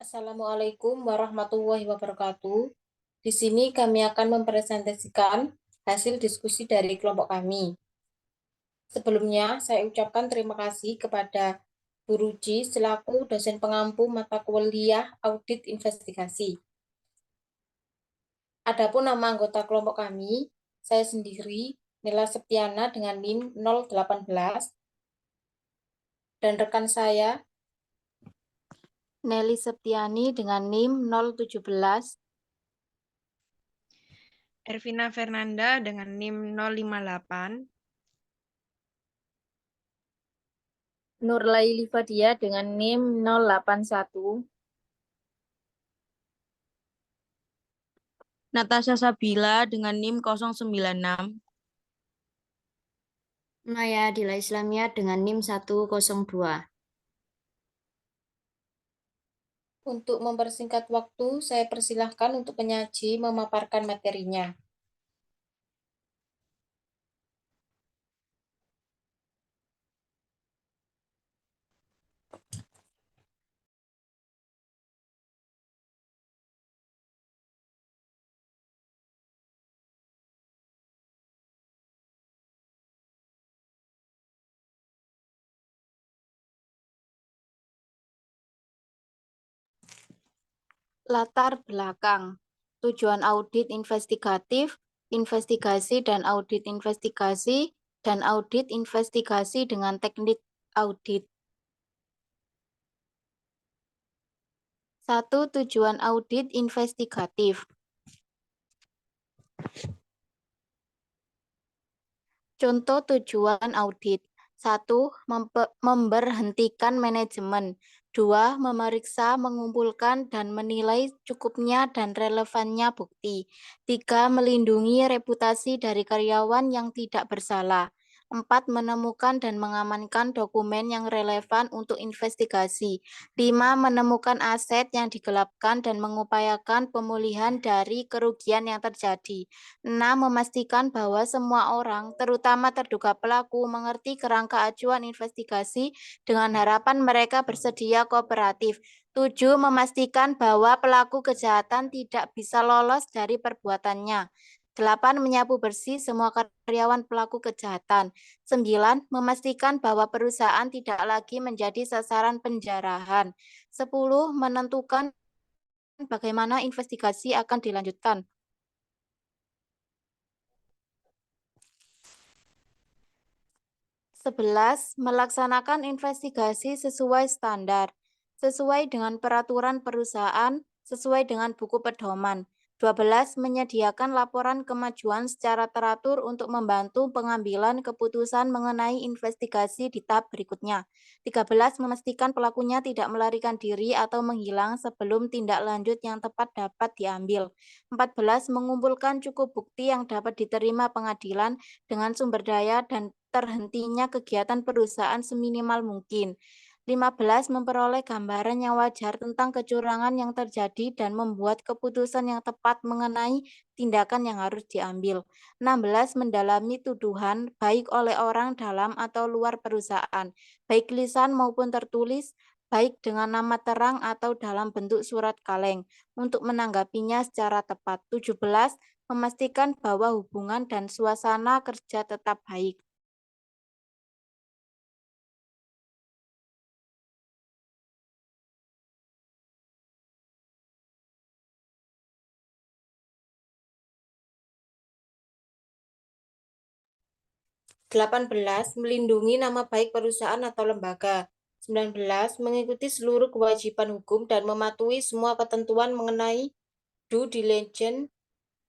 Assalamualaikum warahmatullahi wabarakatuh. Di sini kami akan mempresentasikan hasil diskusi dari kelompok kami. Sebelumnya, saya ucapkan terima kasih kepada Bu Ruci selaku dosen pengampu mata kuliah audit investigasi. Adapun nama anggota kelompok kami, saya sendiri, Nila Septiana dengan NIM 018, dan rekan saya, Nelly Septiani dengan NIM 017, Ervina Fernanda dengan NIM 058, Nurlaili Fadia dengan NIM 081, Natasha Sabila dengan NIM 096, Maya Dila Islamia dengan NIM 102. Untuk mempersingkat waktu, saya persilahkan untuk penyaji memaparkan materinya. Latar belakang, tujuan audit investigatif, investigasi dan audit investigasi, dan audit investigasi dengan teknik audit. 1. Tujuan audit investigatif. Contoh tujuan audit. 1. Memberhentikan manajemen. 2. Memeriksa, mengumpulkan, dan menilai cukupnya dan relevannya bukti. 3. Melindungi reputasi dari karyawan yang tidak bersalah. 4. Menemukan dan mengamankan dokumen yang relevan untuk investigasi. 5. Menemukan aset yang digelapkan dan mengupayakan pemulihan dari kerugian yang terjadi. 6. Memastikan bahwa semua orang, terutama terduga pelaku, mengerti kerangka acuan investigasi dengan harapan mereka bersedia kooperatif. 7. Memastikan bahwa pelaku kejahatan tidak bisa lolos dari perbuatannya. 8. Menyapu bersih semua karyawan pelaku kejahatan. 9. Memastikan bahwa perusahaan tidak lagi menjadi sasaran penjarahan. 10. Menentukan bagaimana investigasi akan dilanjutkan. 11. Melaksanakan investigasi sesuai standar, sesuai dengan peraturan perusahaan, sesuai dengan buku pedoman. 12. Menyediakan laporan kemajuan secara teratur untuk membantu pengambilan keputusan mengenai investigasi di tahap berikutnya. 13. Memastikan pelakunya tidak melarikan diri atau menghilang sebelum tindak lanjut yang tepat dapat diambil. 14. Mengumpulkan cukup bukti yang dapat diterima pengadilan dengan sumber daya dan terhentinya kegiatan perusahaan seminimal mungkin. 15. Memperoleh gambaran yang wajar tentang kecurangan yang terjadi dan membuat keputusan yang tepat mengenai tindakan yang harus diambil. 16. Mendalami tuduhan baik oleh orang dalam atau luar perusahaan, baik lisan maupun tertulis, baik dengan nama terang atau dalam bentuk surat kaleng, untuk menanggapinya secara tepat. 17. Memastikan bahwa hubungan dan suasana kerja tetap baik. Delapan belas, melindungi nama baik perusahaan atau lembaga. 19. Mengikuti seluruh kewajiban hukum dan mematuhi semua ketentuan mengenai due diligence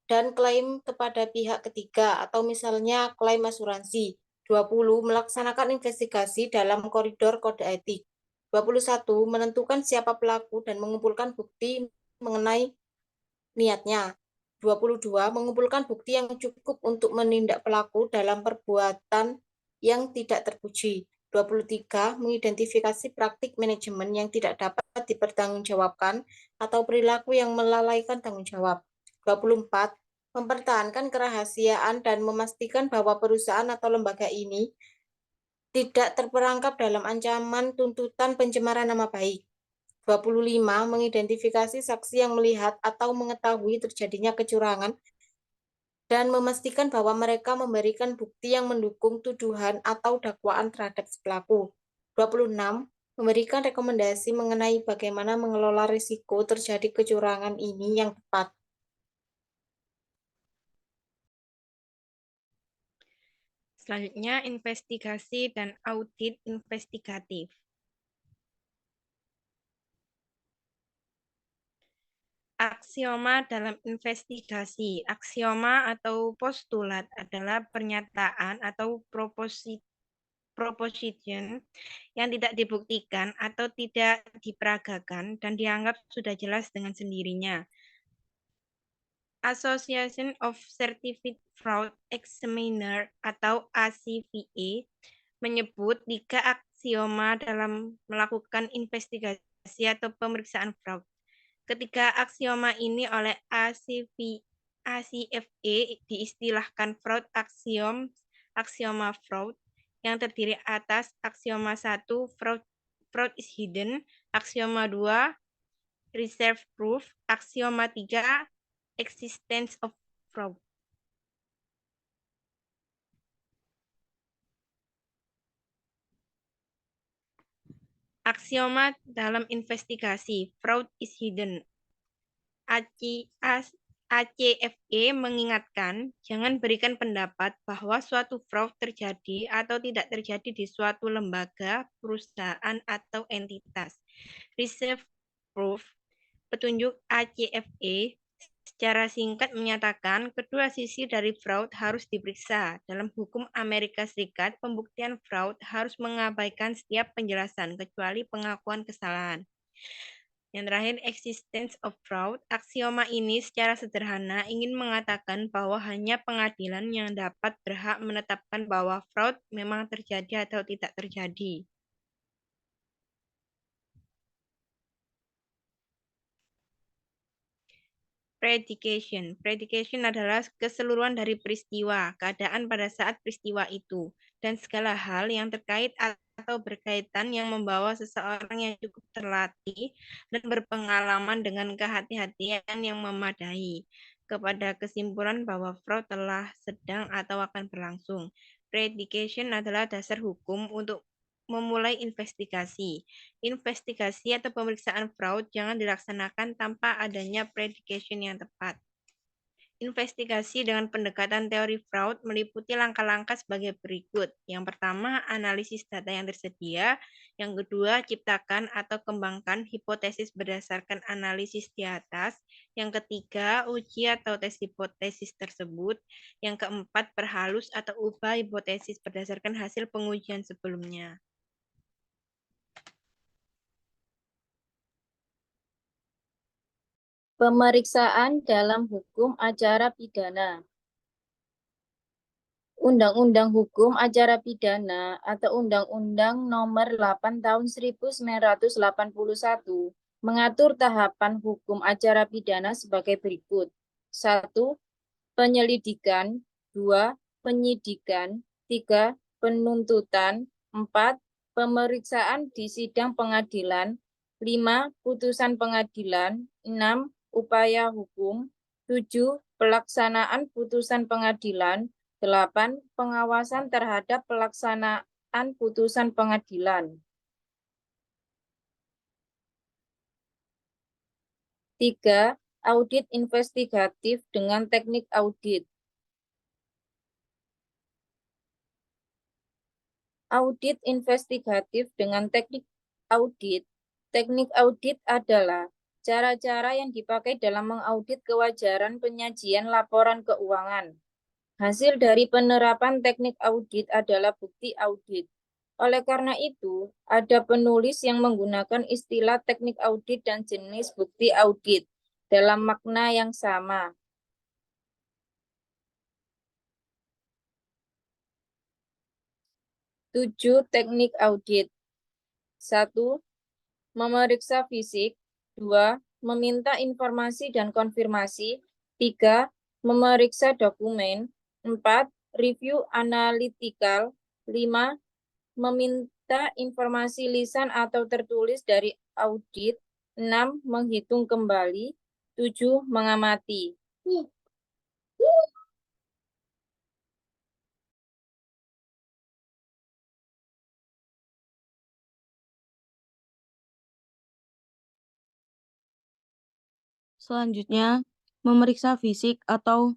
dan klaim kepada pihak ketiga atau misalnya klaim asuransi. 20. Melaksanakan investigasi dalam koridor kode etik. 21. Menentukan siapa pelaku dan mengumpulkan bukti mengenai niatnya. 22. Mengumpulkan bukti yang cukup untuk menindak pelaku dalam perbuatan yang tidak terpuji. 23. Mengidentifikasi praktik manajemen yang tidak dapat dipertanggungjawabkan atau perilaku yang melalaikan tanggung jawab. 24. Mempertahankan kerahasiaan dan memastikan bahwa perusahaan atau lembaga ini tidak terperangkap dalam ancaman tuntutan pencemaran nama baik. 25. Mengidentifikasi saksi yang melihat atau mengetahui terjadinya kecurangan dan memastikan bahwa mereka memberikan bukti yang mendukung tuduhan atau dakwaan terhadap si pelaku. 26. Memberikan rekomendasi mengenai bagaimana mengelola risiko terjadi kecurangan ini yang tepat. Selanjutnya, investigasi dan audit investigatif. Aksioma dalam investigasi. Aksioma atau postulat adalah pernyataan atau proposition yang tidak dibuktikan atau tidak diperagakan dan dianggap sudah jelas dengan sendirinya. Association of Certified Fraud Examiner atau ACVE menyebut 3 aksioma dalam melakukan investigasi atau pemeriksaan fraud. Ketiga aksioma ini oleh ACFE diistilahkan fraud aksioma fraud yang terdiri atas aksioma 1 fraud is hidden, aksioma 2 reserve proof, aksioma 3 existence of fraud. Aksioma dalam investigasi, fraud is hidden. ACFE mengingatkan, jangan berikan pendapat bahwa suatu fraud terjadi atau tidak terjadi di suatu lembaga, perusahaan, atau entitas. Reserve proof, petunjuk ACFE, secara singkat menyatakan kedua sisi dari fraud harus diperiksa. Dalam hukum Amerika Serikat, pembuktian fraud harus mengabaikan setiap penjelasan kecuali pengakuan kesalahan. Yang terakhir, existence of fraud. Aksioma ini secara sederhana ingin mengatakan bahwa hanya pengadilan yang dapat berhak menetapkan bahwa fraud memang terjadi atau tidak terjadi. Predication. Predication adalah keseluruhan dari peristiwa, keadaan pada saat peristiwa itu, dan segala hal yang terkait atau berkaitan yang membawa seseorang yang cukup terlatih dan berpengalaman dengan kehati-hatian yang memadai kepada kesimpulan bahwa fraud telah sedang atau akan berlangsung. Predication adalah dasar hukum untuk memulai investigasi. Investigasi atau pemeriksaan fraud jangan dilaksanakan tanpa adanya predication yang tepat. Investigasi dengan pendekatan teori fraud meliputi langkah-langkah sebagai berikut. Yang pertama, analisis data yang tersedia. Yang kedua, ciptakan atau kembangkan hipotesis berdasarkan analisis di atas. Yang ketiga, uji atau tes hipotesis tersebut. Yang keempat, perhalus atau ubah hipotesis berdasarkan hasil pengujian sebelumnya. Pemeriksaan dalam hukum acara pidana. Undang-Undang Hukum Acara Pidana atau Undang-Undang Nomor 8 Tahun 1981 mengatur tahapan hukum acara pidana sebagai berikut. 1. Penyelidikan. 2. Penyidikan. 3. Penuntutan. 4. Pemeriksaan di sidang pengadilan. 5. Putusan pengadilan. 6. Upaya hukum. 7. Pelaksanaan putusan pengadilan. 8. Pengawasan terhadap pelaksanaan putusan pengadilan. 3. Audit investigatif dengan teknik audit. Audit investigatif dengan teknik audit. Teknik audit adalah cara-cara yang dipakai dalam mengaudit kewajaran penyajian laporan keuangan. Hasil dari penerapan teknik audit adalah bukti audit. Oleh karena itu, ada penulis yang menggunakan istilah teknik audit dan jenis bukti audit dalam makna yang sama. Tujuh teknik audit. 1. Memeriksa fisik. 2. Meminta informasi dan konfirmasi. 3. Memeriksa dokumen. 4. Review analitikal. 5. Meminta informasi lisan atau tertulis dari audit. 6. Menghitung kembali. 7. Mengamati. Selanjutnya, memeriksa fisik atau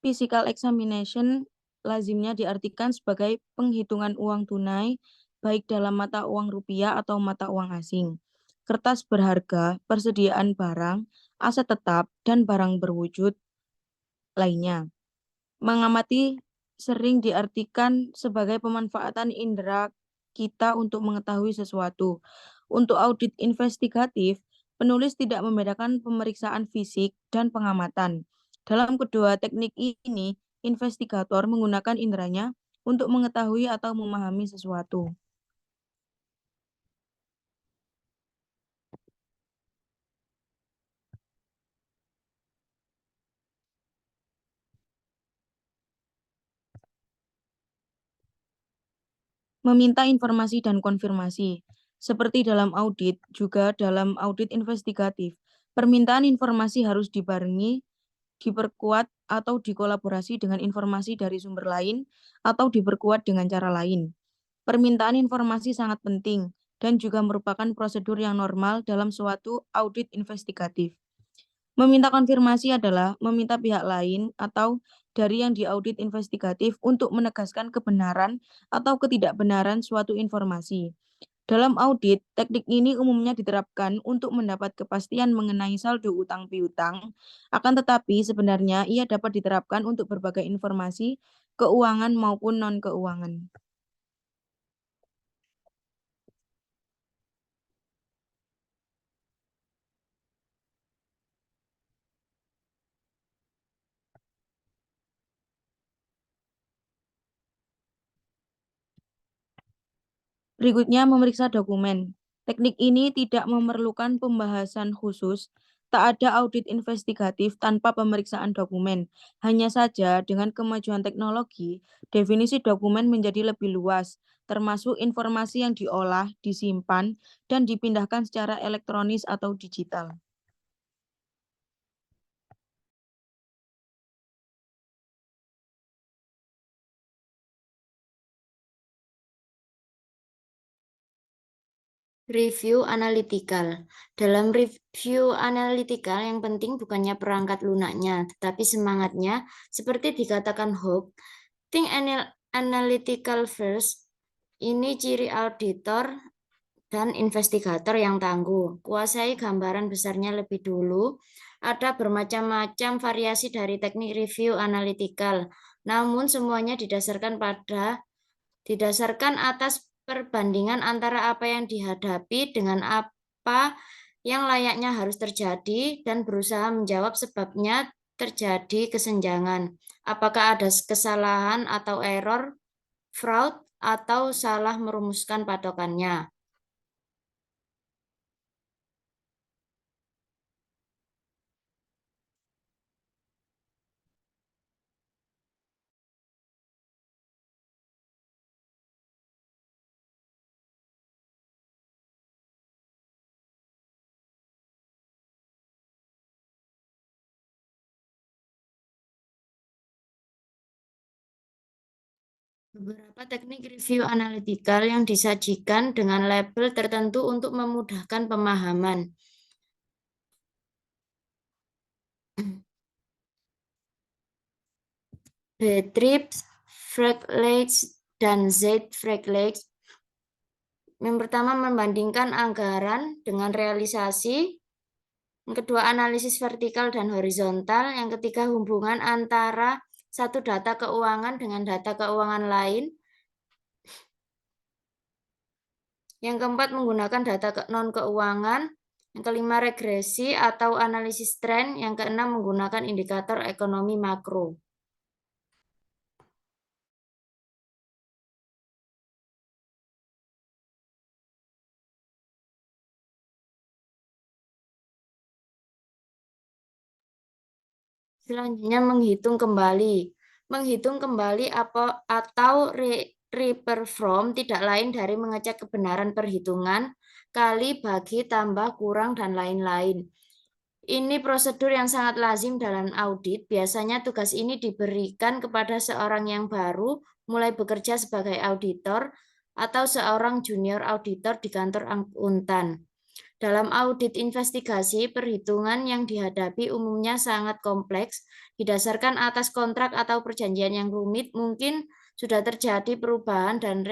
physical examination lazimnya diartikan sebagai penghitungan uang tunai, baik dalam mata uang rupiah atau mata uang asing, kertas berharga, persediaan barang, aset tetap, dan barang berwujud lainnya. Mengamati sering diartikan sebagai pemanfaatan indera kita untuk mengetahui sesuatu. Untuk audit investigatif, penulis tidak membedakan pemeriksaan fisik dan pengamatan. Dalam kedua teknik ini, investigator menggunakan inderanya untuk mengetahui atau memahami sesuatu. Meminta informasi dan konfirmasi. Seperti dalam audit, juga dalam audit investigatif, permintaan informasi harus dibarengi, diperkuat, atau dikolaborasi dengan informasi dari sumber lain, atau diperkuat dengan cara lain. Permintaan informasi sangat penting dan juga merupakan prosedur yang normal dalam suatu audit investigatif. Meminta konfirmasi adalah meminta pihak lain atau dari yang diaudit investigatif untuk menegaskan kebenaran atau ketidakbenaran suatu informasi. Dalam audit, teknik ini umumnya diterapkan untuk mendapat kepastian mengenai saldo utang piutang, akan tetapi sebenarnya ia dapat diterapkan untuk berbagai informasi keuangan maupun non-keuangan. Berikutnya memeriksa dokumen. Teknik ini tidak memerlukan pembahasan khusus, tak ada audit investigatif tanpa pemeriksaan dokumen. Hanya saja dengan kemajuan teknologi, definisi dokumen menjadi lebih luas, termasuk informasi yang diolah, disimpan, dan dipindahkan secara elektronis atau digital. Review analytical. Dalam review analytical yang penting bukannya perangkat lunaknya, tetapi semangatnya. Seperti dikatakan Hope, think analytical first. Ini ciri auditor dan investigator yang tangguh. Kuasai gambaran besarnya lebih dulu. Ada bermacam-macam variasi dari teknik review analytical, namun semuanya didasarkan atas perbandingan antara apa yang dihadapi dengan apa yang layaknya harus terjadi dan berusaha menjawab sebabnya terjadi kesenjangan. Apakah ada kesalahan atau error, fraud, atau salah merumuskan patokannya. Beberapa teknik review analytical yang disajikan dengan label tertentu untuk memudahkan pemahaman. B-Trips, Fraglex, dan Z-Fraglex. Yang pertama membandingkan anggaran dengan realisasi. Yang kedua analisis vertikal dan horizontal. Yang ketiga hubungan antara satu data keuangan dengan data keuangan lain. Yang keempat menggunakan data non-keuangan. Yang kelima regresi atau analisis tren. Yang keenam menggunakan indikator ekonomi makro. Selanjutnya menghitung kembali. Menghitung kembali atau reperform tidak lain dari mengecek kebenaran perhitungan, kali, bagi, tambah, kurang, dan lain-lain. Ini prosedur yang sangat lazim dalam audit. Biasanya tugas ini diberikan kepada seorang yang baru mulai bekerja sebagai auditor atau seorang junior auditor di kantor akuntan. Dalam audit investigasi, perhitungan yang dihadapi umumnya sangat kompleks, didasarkan atas kontrak atau perjanjian yang rumit, mungkin sudah terjadi perubahan dan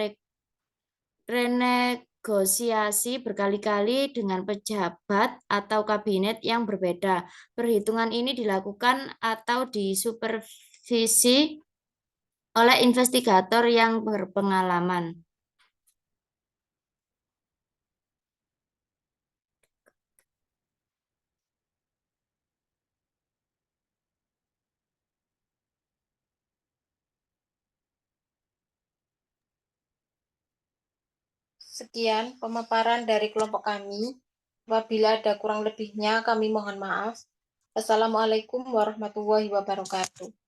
renegosiasi berkali-kali dengan pejabat atau kabinet yang berbeda. Perhitungan ini dilakukan atau disupervisi oleh investigator yang berpengalaman. Sekian pemaparan dari kelompok kami. Apabila ada kurang lebihnya, kami mohon maaf. Assalamualaikum warahmatullahi wabarakatuh.